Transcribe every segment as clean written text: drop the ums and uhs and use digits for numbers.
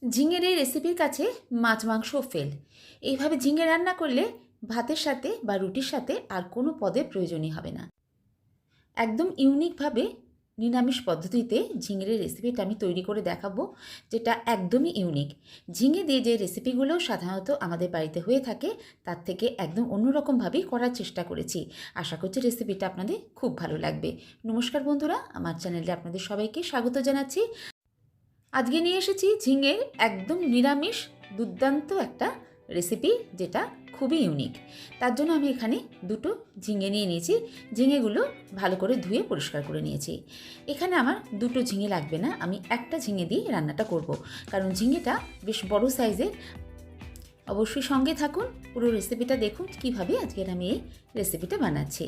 ঝিঙের এই রেসিপির কাছে মাছ মাংস ফেল। এইভাবে ঝিঙে রান্না করলে ভাতের সাথে বা রুটির সাথে আর কোনো পদের প্রয়োজনই হবে না। একদম ইউনিকভাবে নিরামিষ পদ্ধতিতে ঝিঙের এই রেসিপিটা আমি তৈরি করে দেখাবো, যেটা একদমই ইউনিক। ঝিঙে দিয়ে যে রেসিপিগুলো সাধারণত আমাদের বাড়িতে হয়ে থাকে তার থেকে একদম অন্যরকমভাবেই করার চেষ্টা করেছি। আশা করছি রেসিপিটা আপনাদের খুব ভালো লাগবে। নমস্কার বন্ধুরা, আমার চ্যানেলে আপনাদের সবাইকে স্বাগত জানাচ্ছি। আজকে নিয়ে এসেছি ঝিঙের একদম নিরামিষ দুর্দান্ত একটা রেসিপি, যেটা খুবই ইউনিক। তার জন্য আমি এখানে দুটো ঝিঙে নিয়ে নিয়েছি। ঝিঙেগুলো ভালো করে ধুয়ে পরিষ্কার করে নিয়েছি। এখানে আমার দুটো ঝিঙে লাগবে না, আমি একটা ঝিঙে দিয়ে রান্নাটা করব, কারণ ঝিঙেটা বেশ বড় সাইজের। অবশ্যই সঙ্গে থাকুন, পুরো রেসিপিটা দেখুন কীভাবে আজকের আমি এই রেসিপিটা বানাচ্ছি।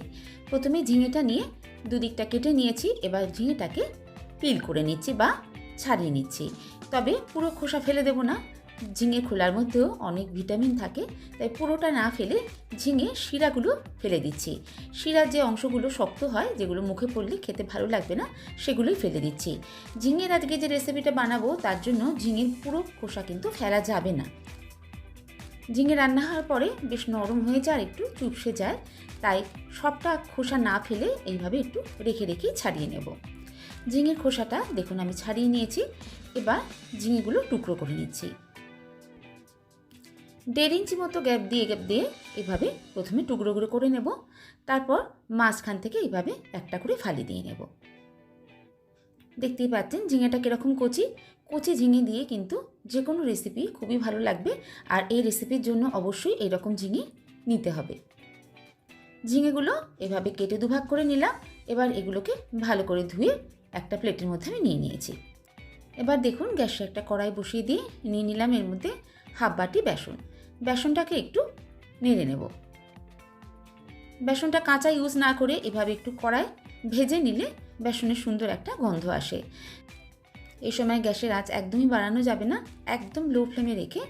প্রথমে ঝিঙেটা নিয়ে দুদিকটা কেটে নিয়েছি। এবার ঝিঙেটাকে পিল করে নিচ্ছি বা ছাড়িয়ে নিচ্ছি। তবে পুরো খোসা ফেলে দেব না, ঝিঙে খোলার মধ্যেও অনেক ভিটামিন থাকে, তাই পুরোটা না ফেলে ঝিঙে শিরাগুলো ফেলে দিচ্ছি। শিরার যে অংশগুলো শক্ত হয়, যেগুলো মুখে পড়লে খেতে ভালো লাগবে না, সেগুলোই ফেলে দিচ্ছি। ঝিঙের আজকে যে রেসিপিটা বানাবো তার জন্য ঝিঙের পুরো খোসা কিন্তু ফেলা যাবে না। ঝিঙে রান্না হওয়ার পরে বেশ নরম হয়ে যায় আর একটু চুপসে যায়, তাই সবটা খোসা না ফেলে এইভাবে একটু রেখে রেখেই ছাড়িয়ে নেব। ঝিঙের খোসাটা দেখুন আমি ছাড়িয়ে নিয়েছি। এবার ঝিঙেগুলো টুকরো করে নিচ্ছি। 1.5 ইঞ্চি মতো গ্যাপ দিয়ে এভাবে প্রথমে টুকরো করে নেব। তারপর মাঝখান থেকে এইভাবে একটা করে ফালি দিয়ে নেব। দেখতেই পাচ্ছেন ঝিঙেটা কীরকম কচি কচি ঝিঙে দিয়ে কিন্তু যে কোনো রেসিপি খুবই ভালো লাগবে। আর এই রেসিপির জন্য অবশ্যই এরকম ঝিঙে নিতে হবে। ঝিঙেগুলো এভাবে কেটে দুভাগ করে নিলাম। এবার এগুলোকে ভালো করে ধুয়ে একটা প্লেটের মধ্যে আমি নিয়ে নিয়েছি। এবার দেখুন গ্যাসে একটা কড়াই বসিয়ে দিয়ে নিয়ে নিলাম এর মধ্যে হাফ বাটি বেসন। বেসনটাকে একটু নেড়ে নেব। বেসনটা কাঁচা ইউজ না করে এভাবে একটু কড়াই ভেজে নিলে বেসনের সুন্দর একটা গন্ধ আসে। এই সময় গ্যাসের আঁচ একদমই বাড়ানো যাবে না, একদম লো ফ্লেমে রেখে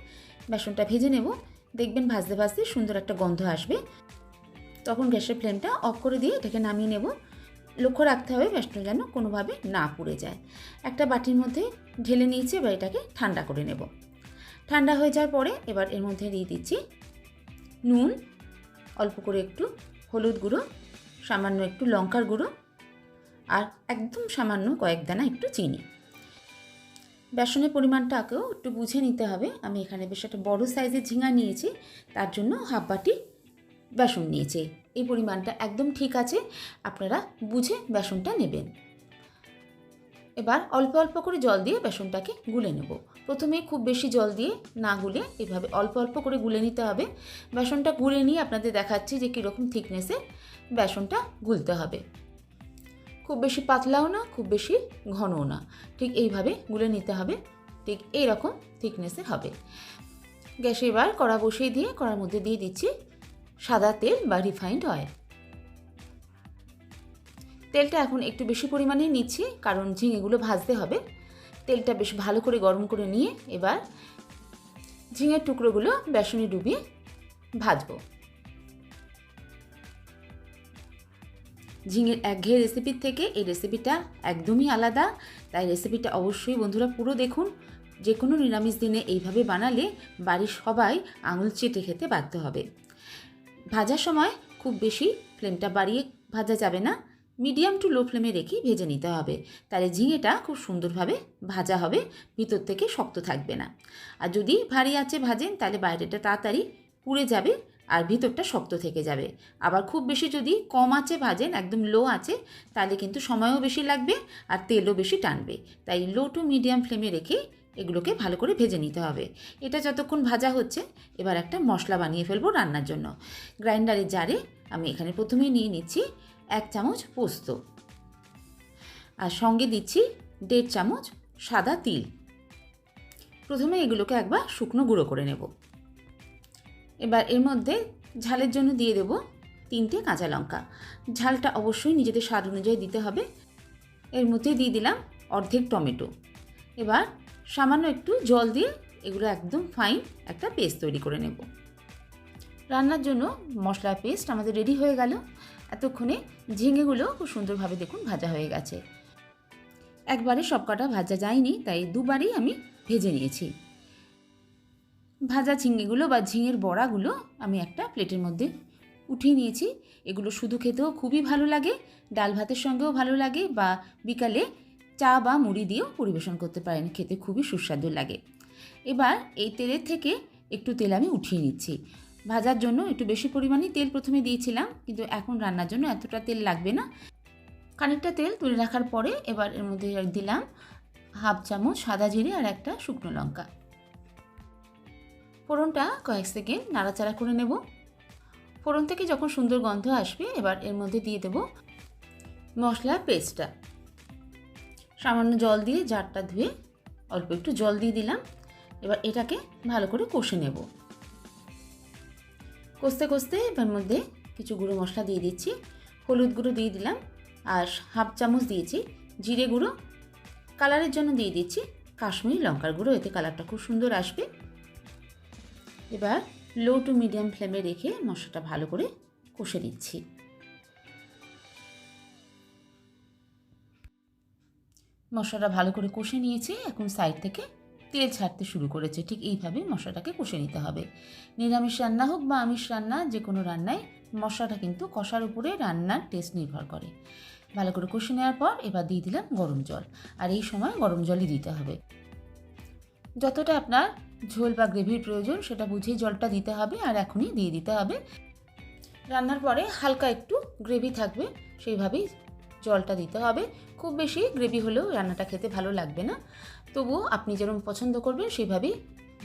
বেসনটা ভেজে নেব। দেখবেন ভাজতে ভাজতে সুন্দর একটা গন্ধ আসবে, তখন গ্যাসের ফ্লেমটা অফ করে দিয়ে এটাকে নামিয়ে নেব। লক্ষ্য রাখতে হবে বেসনটা যেন কোনোভাবে না পুড়ে যায়। একটা বাটির মধ্যে ঢেলে নিয়েছি, এবার এটাকে ঠান্ডা করে নেব। ঠান্ডা হয়ে যাওয়ার পরে এবার এর মধ্যে দিয়ে দিচ্ছি নুন, অল্প করে একটু হলুদ গুঁড়ো, সামান্য একটু লঙ্কার গুঁড়ো, আর একদম সামান্য কয়েক দানা একটু চিনি। বেসনের পরিমাণটাকেও একটু বুঝে নিতে হবে। আমি এখানে বেশ একটা বড় সাইজের ঝিঙা নিয়েছি, তার জন্য হাফ বাটি বেসন নিয়েছি। এই পরিমাণটা একদম ঠিক আছে, আপনারা বুঝে বেসনটা নেবেন। এবার অল্প অল্প করে জল দিয়ে বেসনটাকে গুলে নেব। প্রথমে খুব বেশি জল দিয়ে না গুলে এভাবে অল্প অল্প করে গুলে নিতে হবে। বেসনটা গুলে নিয়ে আপনাদের দেখাচ্ছি যে কীরকম থিকনেসে বেসনটা গুলতে হবে। খুব বেশি পাতলাও না, খুব বেশি ঘনও না, ঠিক এইভাবে গুলে নিতে হবে। ঠিক এই রকম থিকনেসের হবে। গ্যাসে এবার কড়া বসিয়ে দিয়ে কড়ার মধ্যে দিয়ে দিচ্ছি সাদা তেল বা রিফাইন্ড অয়েল। তেলটা এখন একটু বেশি পরিমাণেই নিচ্ছি, কারণ ঝিঙেগুলো ভাজতে হবে। তেলটা বেশ ভালো করে গরম করে নিয়ে এবার ঝিঙের টুকরোগুলো বেসনে ডুবিয়ে ভাজবো। ঝিঙের একঘেয়ে রেসিপির থেকে এই রেসিপিটা একদমই আলাদা, তাই রেসিপিটা অবশ্যই বন্ধুরা পুরো দেখুন। যে কোনো নিরামিষ দিনে এইভাবে বানালে বাড়ির সবাই আঙুল চেটে খেতে বাধ্য হবে। ভাজার সময় খুব বেশি ফ্লেমটা বাড়িয়ে ভাজা যাবে না, মিডিয়াম টু লো ফ্লেমে রেখে ভেজে নিতে হবে। তাহলে ঝিঙেটা খুব সুন্দরভাবে ভাজা হবে, ভিতর থেকে শক্ত থাকবে না। আর যদি ভারী আঁচে ভাজেন তাহলে বাইরেটা তাড়াতাড়ি পুড়ে যাবে আর ভিতরটা শক্ত থেকে যাবে। আবার খুব বেশি যদি কম আঁচে ভাজেন, একদম লো আঁচে, তাহলে কিন্তু সময়ও বেশি লাগবে আর তেলও বেশি টানবে। তাই লো টু মিডিয়াম ফ্লেমে রেখে এগুলোকে ভালো করে ভেজে নিতে হবে। এটা যতক্ষণ ভাজা হচ্ছে এবার একটা মশলা বানিয়ে ফেলবো রান্নার জন্য। গ্রাইন্ডারের জারে আমি এখানে প্রথমেই নিয়ে নিচ্ছি 1 চামচ পোস্ত, আর সঙ্গে দিচ্ছি 1.5 চামচ সাদা তিল। প্রথমে এগুলোকে একবার শুকনো গুঁড়ো করে নেব। এবার এর মধ্যে ঝালের জন্য দিয়ে দেব 3টে কাঁচা লঙ্কা। ঝালটা অবশ্যই নিজেদের স্বাদ অনুযায়ী দিতে হবে। এর মধ্যে দিয়ে দিলাম অর্ধেক টমেটো। এবার সামান্য একটু জল দিয়ে এগুলো একদম ফাইন একটা পেস্ট তৈরি করে নেব। রান্নার জন্য মশলার পেস্ট আমাদের রেডি হয়ে গেল। এতক্ষণে ঝিঙেগুলো খুব সুন্দরভাবে দেখুন ভাজা হয়ে গেছে। একবারে সব কটা ভাজা যায়নি, তাই দুবারই আমি ভেজে নিয়েছি। ভাজা ঝিঙেগুলো বা ঝিঙের বড়াগুলো আমি একটা প্লেটের মধ্যে উঠিয়ে নিয়েছি। এগুলো শুধু খেতেও খুবই ভালো লাগে, ডাল ভাতের সঙ্গেও ভালো লাগে, বা বিকালে চা বা মুড়ি দিয়েও পরিবেশন করতে পারেন, খেতে খুবই সুস্বাদু লাগে। এবার এই তেলের থেকে একটু তেল আমি উঠিয়ে নিচ্ছি। ভাজার জন্য একটু বেশি পরিমাণে তেল প্রথমে দিয়েছিলাম, কিন্তু এখন রান্নার জন্য এতটা তেল লাগবে না। খানিকটা তেল তুলে রাখার পরে এবার এর মধ্যে দিলাম হাফ চামচ সাদা জিরে আর একটা শুকনো লঙ্কা। ফোড়নটা কয়েক সেকেন্ড নাড়াচাড়া করে নেব। ফোড়ন থেকে যখন সুন্দর গন্ধ আসবে এবার এর মধ্যে দিয়ে দেব মশলার পেস্টটা। সামান্য জল দিয়ে জারটা ধুয়ে অল্প একটু জল দিয়ে দিলাম। এবার এটাকে ভালো করে কষে নেব। কষতে কষতে এর মধ্যে কিছু গুঁড়ো মশলা দিয়ে দিচ্ছি। হলুদ গুঁড়ো দিয়ে দিলাম, আর হাফ চামচ দিয়েছি জিরে গুঁড়ো। কালারের জন্য দিয়ে দিচ্ছি কাশ্মীরি লঙ্কার গুঁড়ো, এতে কালারটা খুব সুন্দর আসবে। এবার লো টু মিডিয়াম ফ্লেমে রেখে মশলাটা ভালো করে কষে নিচ্ছি। মশলাটা ভালো করে কষে নিয়েছি, এখন সাইড থেকে তেল ছাড়তে শুরু করেছে। ঠিক এইভাবে মশলাটাকে কষে নিতে হবে। নিরামিষ রান্না হোক বা আমিষ রান্না, যে কোনো রান্নায় মশলাটা কিন্তু কষার উপরে রান্নার টেস্ট নির্ভর করে। ভালো করে কষে নেওয়ার পর এবার দিয়ে দিলাম গরম জল, আর এই সময় গরম জলই দিতে হবে। যতটা আপনার ঝোল বা গ্রেভির প্রয়োজন সেটা বুঝেই জলটা দিতে হবে, আর এখনই দিয়ে দিতে হবে। রান্নার পরে হালকা একটু গ্রেভি থাকবে সেইভাবেই জলটা দিতে হবে। খুব বেশি গ্রেভি হলেও রান্নাটা খেতে ভালো লাগবে না, তবুও আপনি যেরকম পছন্দ করবেন সেভাবেই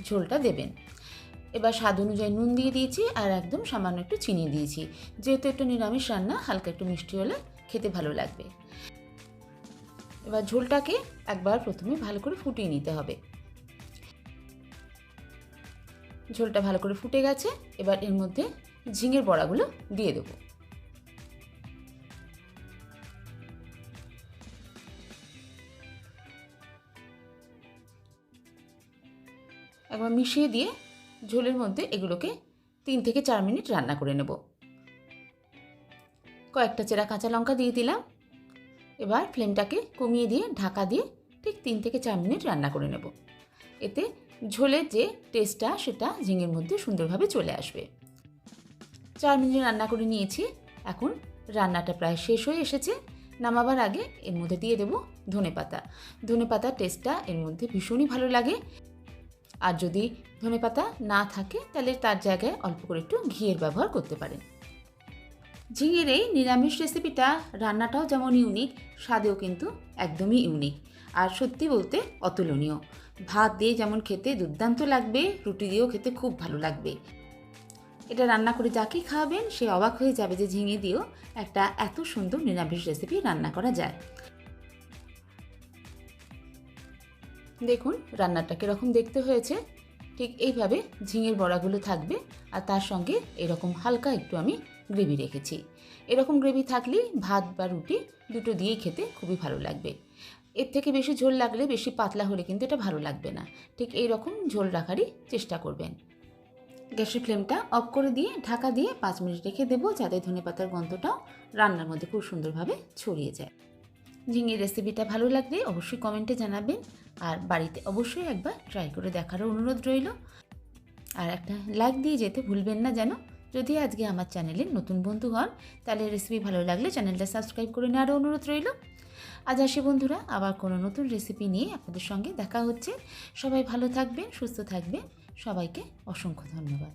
ঝোলটা দেবেন। এবার স্বাদ অনুযায়ী নুন দিয়ে দিয়েছি, আর একদম সামান্য একটু চিনি দিয়েছি। যেহেতু একটু নিরামিষ রান্না, হালকা একটু মিষ্টি হলে খেতে ভালো লাগবে। এবার ঝোলটাকে একবার প্রথমে ভালো করে ফুটিয়ে নিতে হবে। ঝোলটা ভালো করে ফুটে গেছে, এবার এর মধ্যে ঝিঙের বড়াগুলো দিয়ে দেবো। একবার মিশিয়ে দিয়ে ঝোলের মধ্যে এগুলোকে 3 থেকে 4 মিনিট রান্না করে নেব। কয়েকটা চেরা কাঁচা লঙ্কা দিয়ে দিলাম। এবার ফ্লেমটাকে কমিয়ে দিয়ে ঢাকা দিয়ে ঠিক 3 থেকে 4 মিনিট রান্না করে নেব। এতে ঝোলের যে টেস্টটা সেটা ঝিঙের মধ্যে সুন্দরভাবে চলে আসবে। 4 মিনিট রান্না করে নিয়েছি। এখন রান্নাটা প্রায় শেষ হয়ে এসেছে। নামাবার আগে এর মধ্যে দিয়ে দেব ধনেপাতা। ধনেপাতার টেস্টটা এর মধ্যে ভীষণই ভালো লাগে। আর যদি ধনেপাতা না থাকে তাহলে তার জায়গায় অল্প করে একটু ঘিয়ের ব্যবহার করতে পারেন। ঝিঙের এই নিরামিষ রেসিপিটা রান্নাটাও যেমন ইউনিক, স্বাদেও কিন্তু একদমই ইউনিক, আর সত্যি বলতে অতুলনীয়। ভাত দিয়ে যেমন খেতে দুর্দান্ত লাগবে, রুটি দিয়েও খেতে খুব ভালো লাগবে। এটা রান্না করে যাকেই খাওয়াবেন সে অবাক হয়ে যাবে যে ঝিঙে দিয়েও একটা এত সুন্দর নিরামিষ রেসিপি রান্না করা যায়। দেখুন রান্নাটা কীরকম দেখতে হয়েছে। ঠিক এইভাবে ঝিঙের বড়াগুলো থাকবে, আর তার সঙ্গে এরকম হালকা একটু আমি গ্রেভি রেখেছি। এরকম গ্রেভি থাকলেই ভাত বা রুটি দুটো দিয়েই খেতে খুবই ভালো লাগবে। এর থেকে বেশি ঝোল লাগলে, বেশি পাতলা হলে কিন্তু এটা ভালো লাগবে না। ঠিক এই রকম ঝোল রাখারই চেষ্টা করবেন। গ্যাসের ফ্লেমটা অফ করে দিয়ে ঢাকা দিয়ে 5 মিনিট রেখে দেবো, যাতে ধনেপাতার গন্ধটাও রান্নার মধ্যে খুব সুন্দরভাবে ছড়িয়ে যায়। ঝিঙের রেসিপিটা ভালো লাগলে অবশ্যই কমেন্টে জানাবেন, আর বাড়িতে অবশ্যই একবার ট্রাই করে দেখারও অনুরোধ রইল। আর একটা লাইক দিয়ে যেতে ভুলবেন না যেন। যদি আজকে আমার চ্যানেলে নতুন বন্ধু হন তাহলে রেসিপি ভালো লাগলে চ্যানেলটা সাবস্ক্রাইব করে নেওয়ারও অনুরোধ রইল। আজ আসি বন্ধুরা, আবার কোনো নতুন রেসিপি নিয়ে আপনাদের সঙ্গে দেখা হচ্ছে। সবাই ভালো থাকবেন, সুস্থ থাকবেন। সবাইকে অসংখ্য ধন্যবাদ।